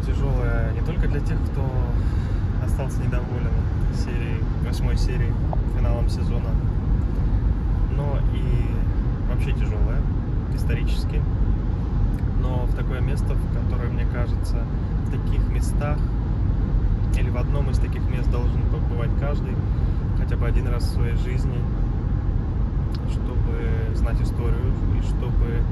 Тяжелая не только для тех, кто остался недоволен восьмой серией, финалом сезона, но и вообще тяжелая, исторически. Но в такое место, в которое, мне кажется, в таких местах или в одном из таких мест должен побывать каждый хотя бы один раз в своей жизни, чтобы знать историю и чтобы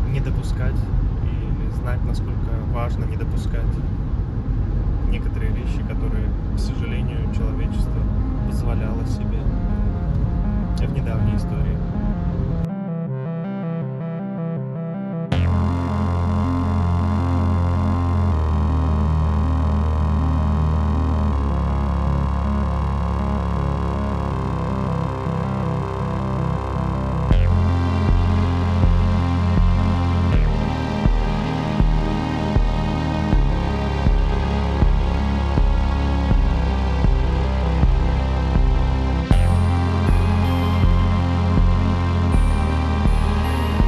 не допускать или знать, насколько важно не допускать некоторые вещи, которые, к сожалению, человечество позволяло себе в недавней истории.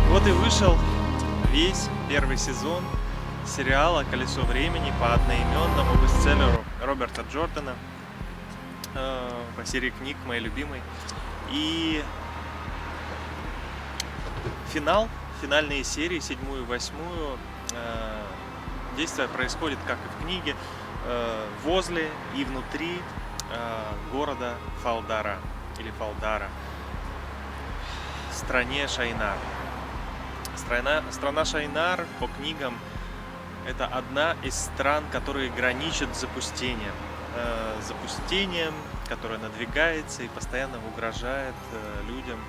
Вот и вышел весь первый сезон сериала «Колесо времени» по одноименному бестселлеру Роберта Джордана, по серии книг моей любимой. И финальные серии, 7-ю и 8-ю, действие происходит, как и в книге, возле и внутри города Фалдара, или Фалдара, в стране Шайнар. Страна Шайнар, по книгам, это одна из стран, которые граничат с запустением. Запустением, которое надвигается и постоянно угрожает людям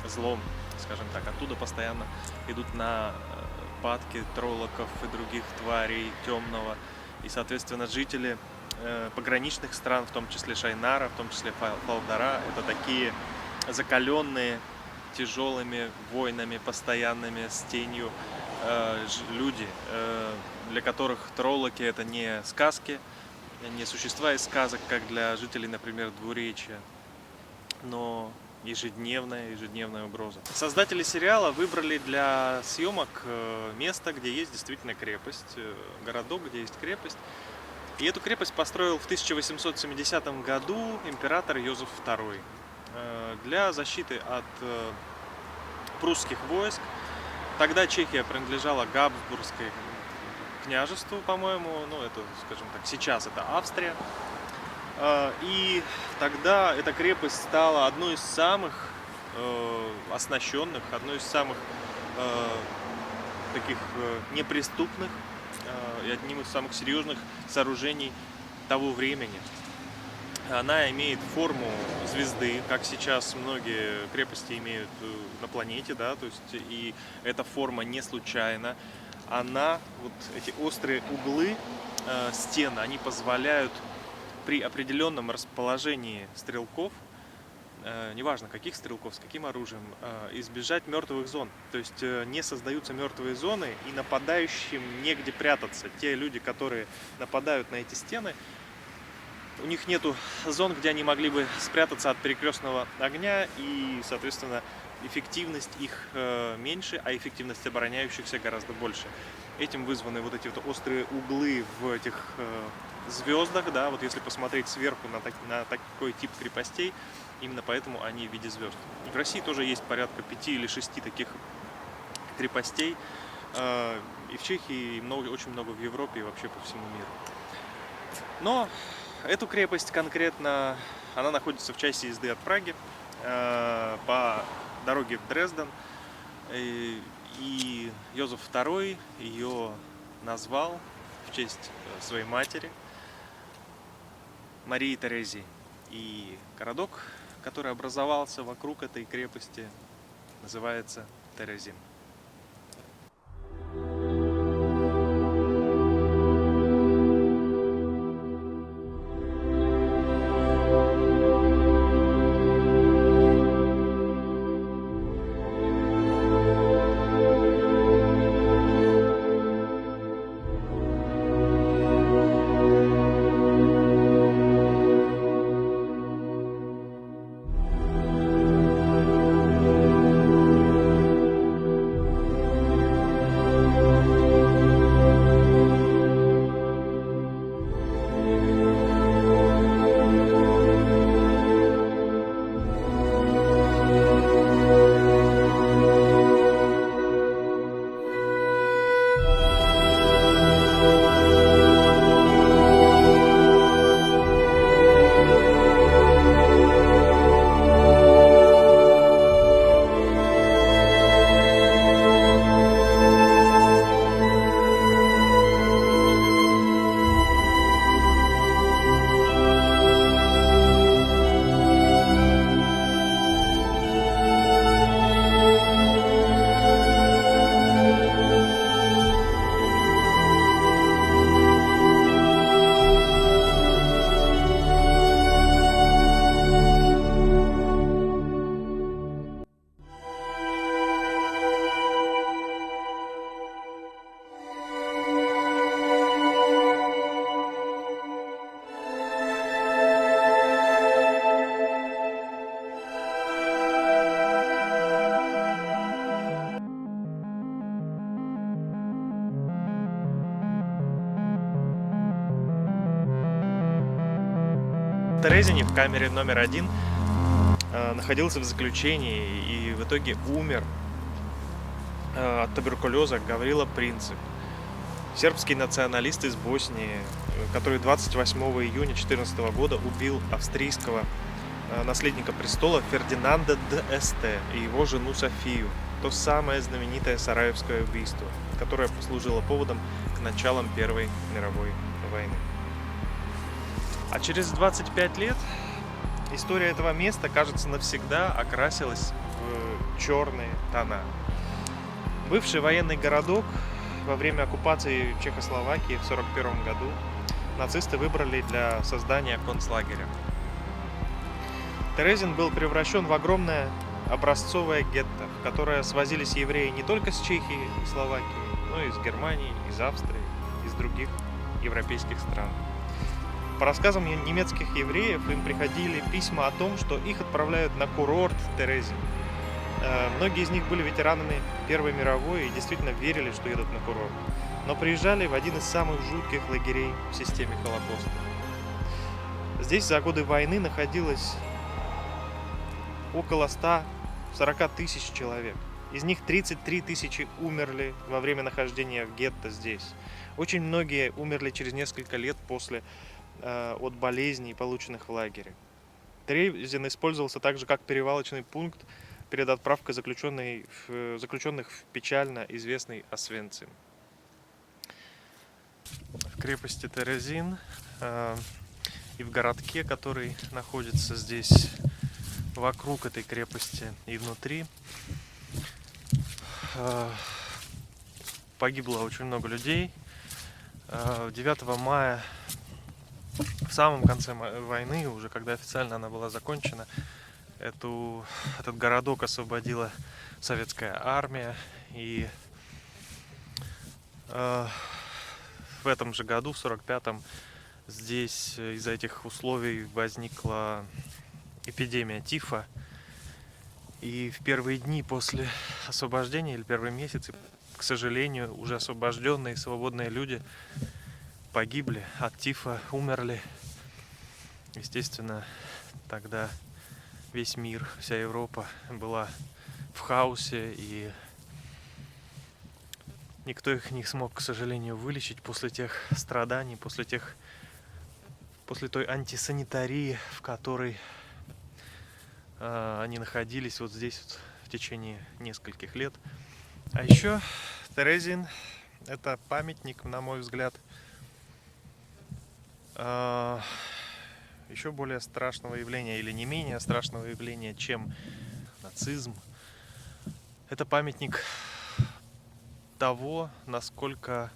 злом, скажем так. Оттуда постоянно идут нападки троллоков и других тварей темного. И, соответственно, жители пограничных стран, в том числе Шайнара, в том числе Фалдара, это такие закаленные тяжелыми войнами постоянными с тенью люди, для которых троллоки — это не сказки, не существа из сказок, как для жителей, например, Двуречья, но ежедневная угроза. Создатели сериала выбрали для съемок место, где есть действительно крепость, городок, где есть крепость. И эту крепость построил в 1870 году император Йозеф II для защиты от прусских войск. Тогда Чехия принадлежала Габсбургскому княжеству, по-моему, это, скажем так, сейчас это Австрия. И тогда эта крепость стала одной из самых оснащенных, одной из самых таких неприступных и одним из самых серьезных сооружений того времени. Она имеет форму звезды, как сейчас многие крепости имеют на планете, да, то есть и эта форма не случайна. Эти острые углы стен, они позволяют при определенном расположении стрелков, неважно каких стрелков, с каким оружием, избежать мертвых зон. То есть не создаются мертвые зоны, и нападающим негде прятаться. Те люди, которые нападают на эти стены, у них нету зон, где они могли бы спрятаться от перекрестного огня, и, соответственно, эффективность их меньше, а эффективность обороняющихся гораздо больше. Этим вызваны вот эти вот острые углы в этих звездах, да, вот если посмотреть сверху на такой тип крепостей, именно поэтому они в виде звезд. И в России тоже есть порядка 5 или 6 таких крепостей, и в Чехии, и очень много в Европе, и вообще по всему миру. Но эту крепость конкретно, она находится в часе езды от Праги по дороге в Дрезден. И Йозеф II ее назвал в честь своей матери Марии Терезии. И городок, который образовался вокруг этой крепости, называется Терезин. Терезине в камере номер 1 находился в заключении и в итоге умер от туберкулеза Гаврила Принцип, сербский националист из Боснии, который 28 июня 2014 года убил австрийского наследника престола Фердинанда d'Este и его жену Софию. То самое знаменитое Сараевское убийство, которое послужило поводом к началам Первой мировой войны. А через 25 лет история этого места, кажется, навсегда окрасилась в черные тона. Бывший военный городок во время оккупации Чехословакии в 1941 году нацисты выбрали для создания концлагеря. Терезин был превращен в огромное образцовое гетто, в которое свозились евреи не только с Чехии и Словакии, но и из Германии, из Австрии, из других европейских стран. По рассказам немецких евреев, им приходили письма о том, что их отправляют на курорт Терезин. Многие из них были ветеранами Первой мировой и действительно верили, что едут на курорт, но приезжали в один из самых жутких лагерей в системе Холокоста. Здесь за годы войны находилось около 140 тысяч человек. Из них 33 тысячи умерли во время нахождения в гетто здесь. Очень многие умерли через несколько лет от болезней, полученных в лагере. Терезин использовался также как перевалочный пункт перед отправкой заключенных в печально известный Освенцим. В крепости Терезин и в городке, который находится здесь вокруг этой крепости и внутри, погибло очень много людей. 9 мая, в самом конце войны, уже когда официально она была закончена, этот городок освободила советская армия. И в этом же году, в 1945-м, здесь из-за этих условий возникла эпидемия тифа. И в первые дни после освобождения, или первые месяцы, к сожалению, уже освобожденные свободные люди погибли от тифа, умерли. Естественно, тогда весь мир, вся Европа была в хаосе, и никто их не смог, к сожалению, вылечить после тех страданий, после той антисанитарии, в которой они находились вот здесь вот в течение нескольких лет. А еще Терезин — это памятник, на мой взгляд, еще более страшного явления, или не менее страшного явления, чем нацизм. Это памятник того, насколько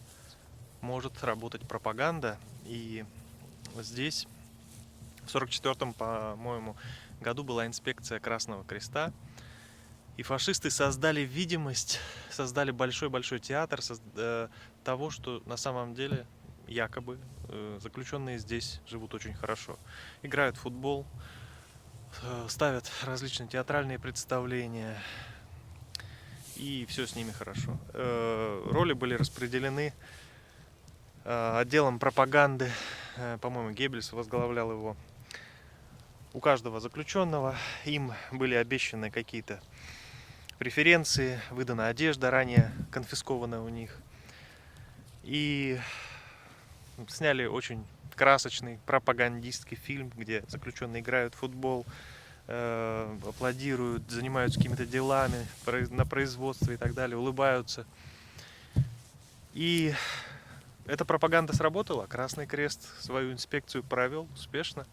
может работать пропаганда. И здесь в 1944-м, по-моему, году была инспекция Красного Креста, и фашисты создали видимость, создали большой-большой театр того, что на самом деле якобы заключенные здесь живут очень хорошо. Играют в футбол, ставят различные театральные представления, и все с ними хорошо. Роли были распределены отделом пропаганды, по-моему, Геббельс возглавлял его. У каждого заключенного им были обещаны какие-то преференции, выдана одежда, ранее конфискованная у них. И сняли очень красочный пропагандистский фильм, где заключенные играют в футбол, аплодируют, занимаются какими-то делами на производстве и так далее, улыбаются. И эта пропаганда сработала. Красный Крест свою инспекцию провел успешно.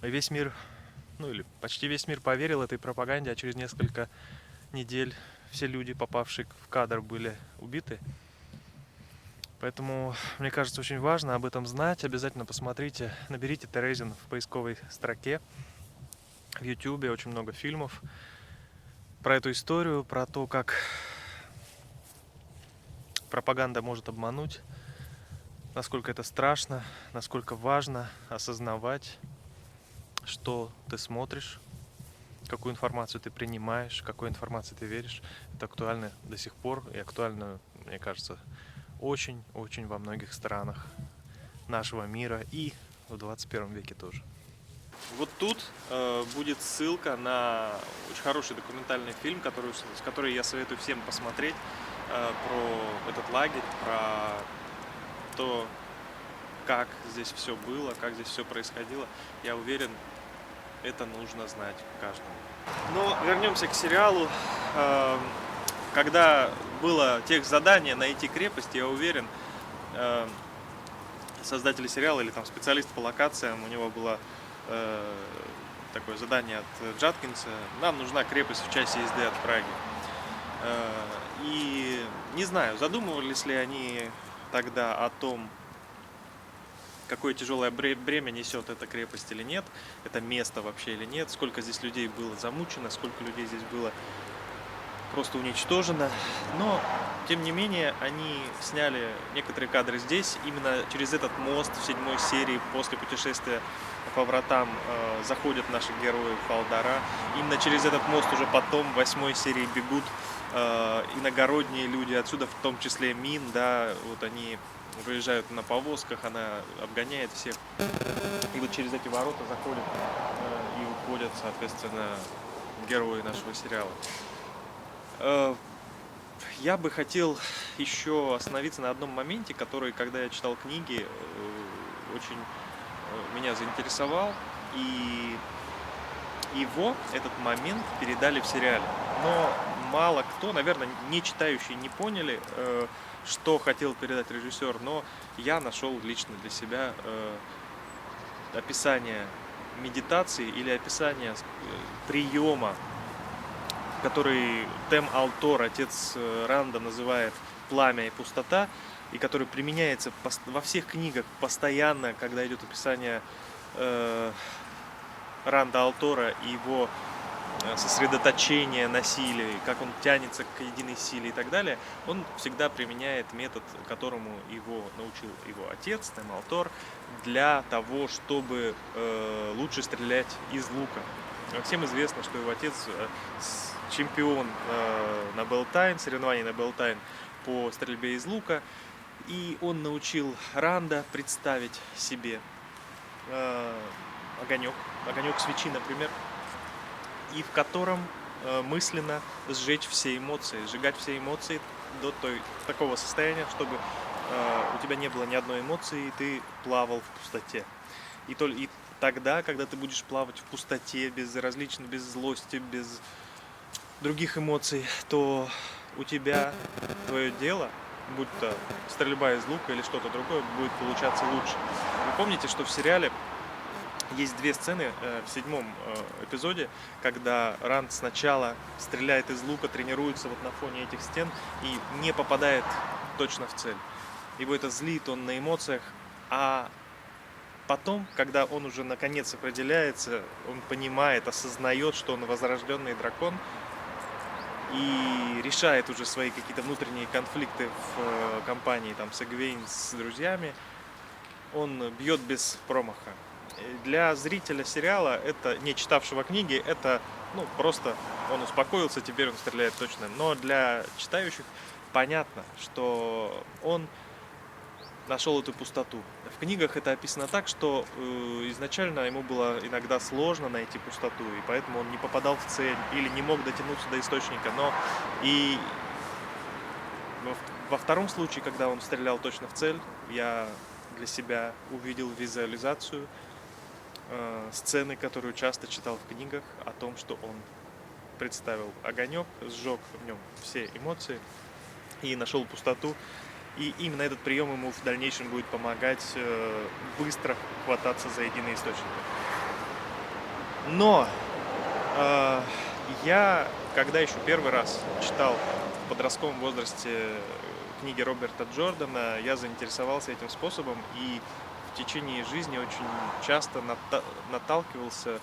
Весь мир, или почти весь мир поверил этой пропаганде, а через несколько недель все люди, попавшие в кадр, были убиты. Поэтому, мне кажется, очень важно об этом знать. Обязательно посмотрите, наберите Терезин в поисковой строке. В YouTube очень много фильмов про эту историю, про то, как пропаганда может обмануть, насколько это страшно, насколько важно осознавать, что ты смотришь, какую информацию ты принимаешь, какой информации ты веришь. Это актуально до сих пор и актуально, мне кажется, очень-очень во многих странах нашего мира и в 21 веке тоже. Вот тут будет ссылка на очень хороший документальный фильм, который я советую всем посмотреть, про этот лагерь, про то, как здесь все было, как здесь все происходило. Я уверен, это нужно знать каждому. Но вернемся к сериалу. Эм, Когда было тех задание найти крепость, я уверен, эм, создатели сериала или там специалист по локациям, у него было э, такое задание от Джаткинса. Нам нужна крепость в часе езды от Праги. И не знаю, задумывались ли они тогда о том, какое тяжелое бремя несет эта крепость или нет, это место вообще или нет, сколько здесь людей было замучено, сколько людей здесь было просто уничтожено. Но, тем не менее, они сняли некоторые кадры здесь. Именно через этот мост в 7 серии после путешествия по вратам заходят наши герои в Алдара. Именно через этот мост уже потом в 8 серии бегут иногородние люди, отсюда в том числе Мин, да, вот они выезжают на повозках, она обгоняет всех. И вот через эти ворота заходят и уходят, соответственно, герои нашего сериала. Э, Я бы хотел еще остановиться на одном моменте, который, когда я читал книги, очень меня заинтересовал. И его, этот момент, передали в сериале. Но мало кто, наверное, не читающие, не поняли, что хотел передать режиссер. Но я нашел лично для себя описание медитации или описание приема, который Тем Алтор, отец Ранда, называет «пламя и пустота», и который применяется во всех книгах постоянно, когда идет описание Ранда Алтора и его сосредоточение на силе, как он тянется к единой силе и так далее, он всегда применяет метод, которому его научил его отец, Тем Алтор, для того, чтобы лучше стрелять из лука. Всем известно, что его отец чемпион на Белтайн, соревнований на Белтайн по стрельбе из лука, и он научил Ранда представить себе огонек свечи, например, и в котором мысленно сжечь все эмоции, сжигать все эмоции до такого состояния, чтобы у тебя не было ни одной эмоции, и ты плавал в пустоте. И тогда, когда ты будешь плавать в пустоте, безразлично, без злости, без других эмоций, то у тебя твое дело, будь то стрельба из лука или что-то другое, будет получаться лучше. Вы помните, что в сериале есть две сцены в 7 эпизоде, когда Ранд сначала стреляет из лука, тренируется вот на фоне этих стен и не попадает точно в цель. Его это злит, он на эмоциях, а потом, когда он уже наконец определяется, он понимает, осознает, что он возрожденный дракон, и решает уже свои какие-то внутренние конфликты в компании там, с Эгвейн, с друзьями, он бьет без промаха. Для зрителя сериала, это не читавшего книги, это просто он успокоился, теперь он стреляет точно. Но для читающих понятно, что он нашел эту пустоту. В книгах это описано так, что изначально ему было иногда сложно найти пустоту, и поэтому он не попадал в цель или не мог дотянуться до источника. Но и во втором случае, когда он стрелял точно в цель, я для себя увидел визуализацию сцены, которую часто читал в книгах, о том, что он представил огонек, сжег в нем все эмоции и нашел пустоту. И именно этот прием ему в дальнейшем будет помогать быстро хвататься за единый источник. Но я, когда еще первый раз читал в подростковом возрасте книги Роберта Джордана, я заинтересовался этим способом и в течение жизни очень часто наталкивался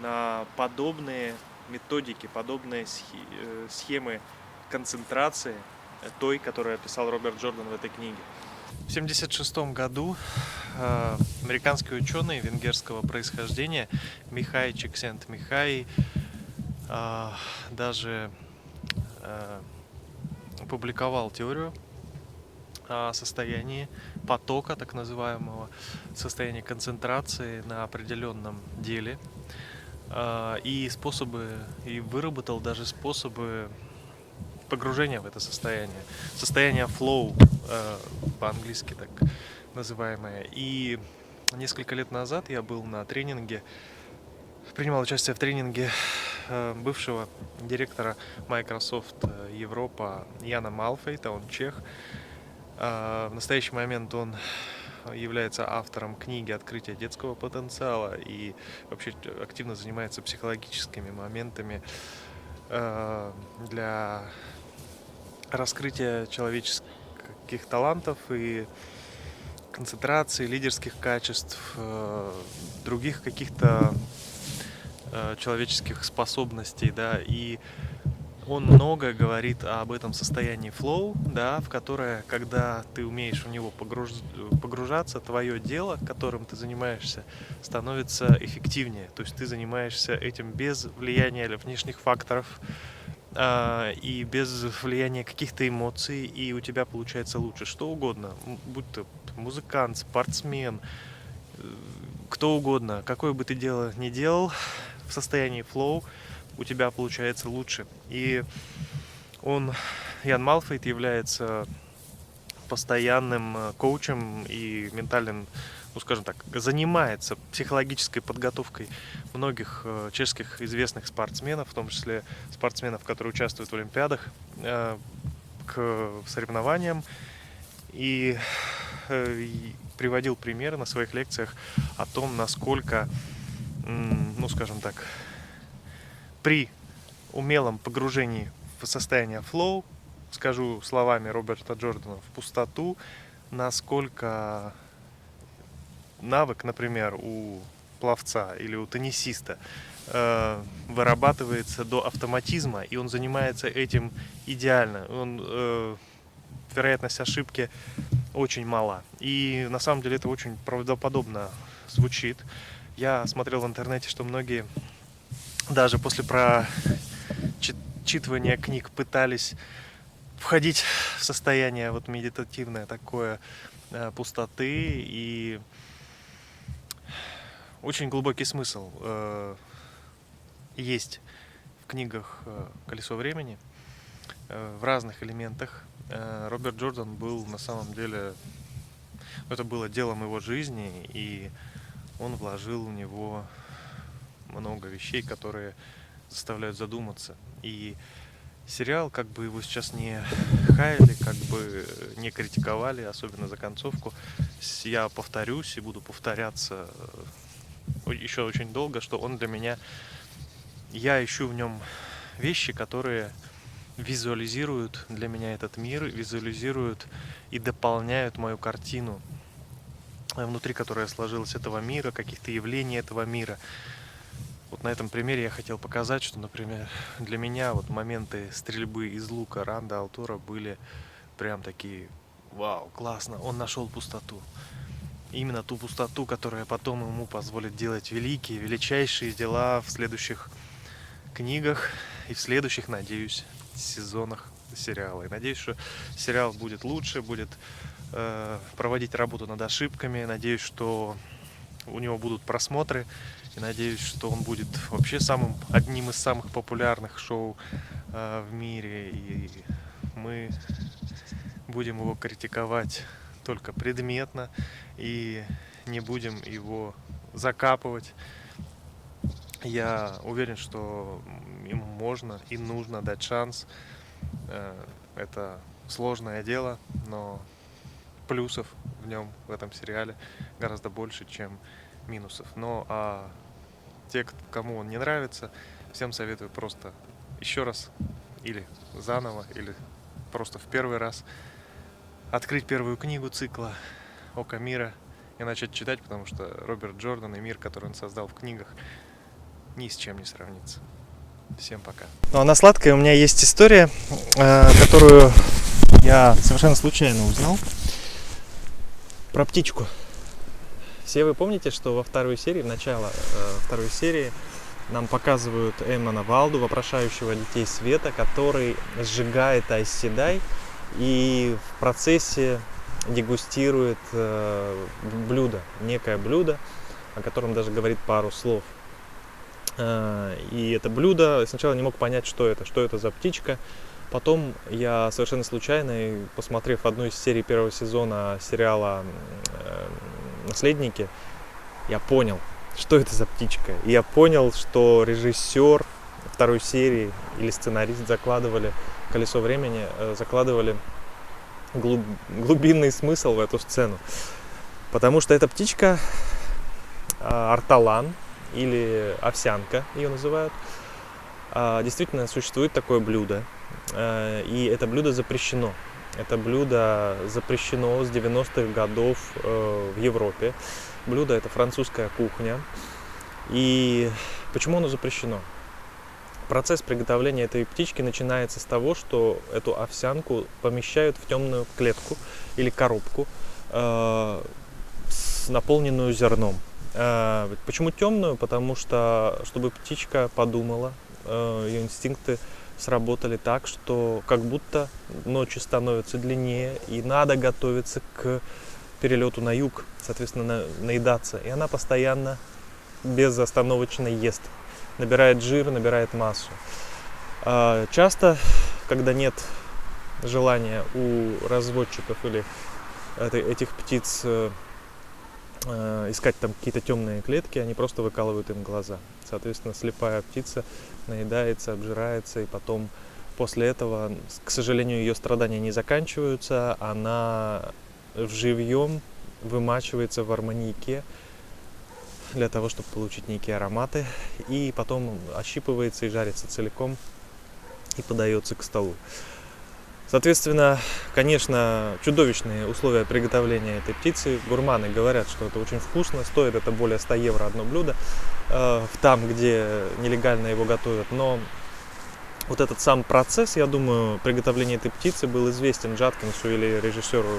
на подобные методики, подобные схемы концентрации той, которую описал Роберт Джордан в этой книге. В 1976 году американский ученый венгерского происхождения Михай Чиксент-Михай даже опубликовал теорию состоянии потока, так называемого, состояния концентрации на определенном деле. И выработал даже способы погружения в это состояние. Состояние flow, по-английски так называемое. И несколько лет назад я был на тренинге, принимал участие в тренинге бывшего директора Microsoft Европа Яна Малфейта, он чех. В настоящий момент он является автором книги «Открытие детского потенциала» и вообще активно занимается психологическими моментами для раскрытия человеческих талантов и концентрации, лидерских качеств, других каких-то человеческих способностей, да, и он много говорит об этом состоянии flow, да, в которое, когда ты умеешь в него погружаться, твое дело, которым ты занимаешься, становится эффективнее. То есть ты занимаешься этим без влияния внешних факторов и без влияния каких-то эмоций, и у тебя получается лучше. Что угодно, будь то музыкант, спортсмен, кто угодно, какое бы ты дело ни делал, в состоянии flow у тебя получается лучше. И Ян Малфейт, является постоянным коучем и ментальным, ну скажем так, занимается психологической подготовкой многих чешских известных спортсменов, в том числе спортсменов, которые участвуют в Олимпиадах, к соревнованиям. И приводил примеры на своих лекциях о том, насколько, ну скажем так, при умелом погружении в состояние flow, скажу словами Роберта Джордана, в пустоту, насколько навык, например, у пловца или у теннисиста вырабатывается до автоматизма, и он занимается этим идеально. Вероятность ошибки очень мала. И на самом деле это очень правдоподобно звучит. Я смотрел в интернете, что многие даже после прочитывания книг пытались входить в состояние вот медитативное такое пустоты, и очень глубокий смысл есть в книгах «Колесо времени» в разных элементах. Роберт Джордан был на самом деле, это было делом его жизни, и он вложил в него много вещей, которые заставляют задуматься. И сериал, как бы его сейчас не хаяли, как бы не критиковали, особенно за концовку, я повторюсь и буду повторяться еще очень долго, что он для меня, я ищу в нем вещи, которые визуализируют для меня этот мир, визуализируют и дополняют мою картину, внутри которой сложилась этого мира, каких-то явлений этого мира. Вот на этом примере я хотел показать, что, например, для меня вот моменты стрельбы из лука Ранда Алтора были прям такие: вау, классно, он нашел пустоту. Именно ту пустоту, которая потом ему позволит делать величайшие дела в следующих книгах и в следующих, надеюсь, сезонах сериала. И надеюсь, что сериал будет лучше, будет проводить работу над ошибками. Надеюсь, что у него будут просмотры. И надеюсь, что он будет вообще одним из самых популярных шоу в мире. И мы будем его критиковать только предметно и не будем его закапывать. Я уверен, что ему можно и нужно дать шанс. Это сложное дело, но плюсов в нем, в этом сериале, гораздо больше, чем минусов. А те, кому он не нравится, всем советую просто еще раз или заново, или просто в первый раз открыть первую книгу цикла «Око мира» и начать читать, потому что Роберт Джордан и мир, который он создал в книгах, ни с чем не сравнится. Всем пока. Ну а на сладкое у меня есть история, которую я совершенно случайно узнал, про птичку. Все вы помните, что во второй серии, начало второй серии, нам показывают Эммона Валду, вопрошающего детей света, который сжигает Айс Седай, и в процессе дегустирует блюдо, некое блюдо, о котором даже говорит пару слов. И это блюдо, сначала не мог понять, что это за птичка. Потом я совершенно случайно, посмотрев одну из серий первого сезона сериала «Наследники», я понял, что это за птичка. И я понял, что режиссер второй серии или сценарист закладывали «Колесо времени», закладывали глубинный смысл в эту сцену. Потому что эта птичка ортолан или овсянка, ее называют. Действительно существует такое блюдо. И это блюдо запрещено. Это блюдо запрещено с 90-х годов в Европе. Блюдо — это французская кухня. И почему оно запрещено? Процесс приготовления этой птички начинается с того, что эту овсянку помещают в темную клетку или коробку, наполненную зерном. Почему темную? Потому что, чтобы птичка подумала, ее инстинкты сработали так, что как будто ночи становятся длиннее, и надо готовиться к перелету на юг, соответственно, наедаться. И она постоянно безостановочно ест, набирает жир, набирает массу. Часто, когда нет желания у разводчиков или этих птиц искать там какие-то темные клетки, они просто выкалывают им глаза. Соответственно, слепая птица наедается, обжирается, и потом после этого, к сожалению, ее страдания не заканчиваются, она живьем вымачивается в арманьяке для того, чтобы получить некие ароматы, и потом ощипывается и жарится целиком и подается к столу. Соответственно, конечно, чудовищные условия приготовления этой птицы. Гурманы говорят, что это очень вкусно, стоит это более 100 евро одно блюдо, там, где нелегально его готовят. Но вот этот сам процесс, я думаю, приготовления этой птицы был известен Джаткинсу или режиссеру,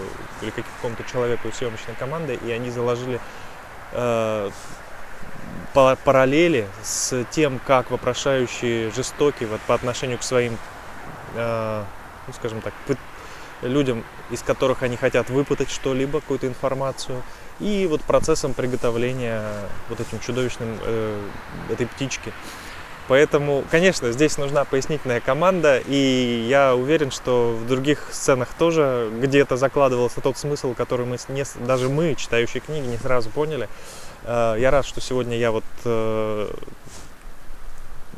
или какому-то человеку из съемочной команды, и они заложили параллели с тем, как вопрошающие жестоки по отношению к своим, скажем так, людям, из которых они хотят выпытать что-либо, какую-то информацию, и вот процессом приготовления вот этим чудовищным этой птички. Поэтому, конечно, здесь нужна пояснительная команда, и я уверен, что в других сценах тоже где-то закладывался тот смысл, который даже мы, читающие книги, не сразу поняли. Я рад, что сегодня я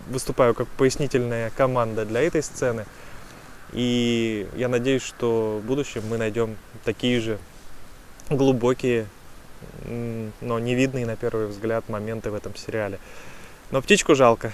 выступаю как пояснительная команда для этой сцены. И я надеюсь, что в будущем мы найдем такие же глубокие, но не видные на первый взгляд моменты в этом сериале. Но птичку жалко.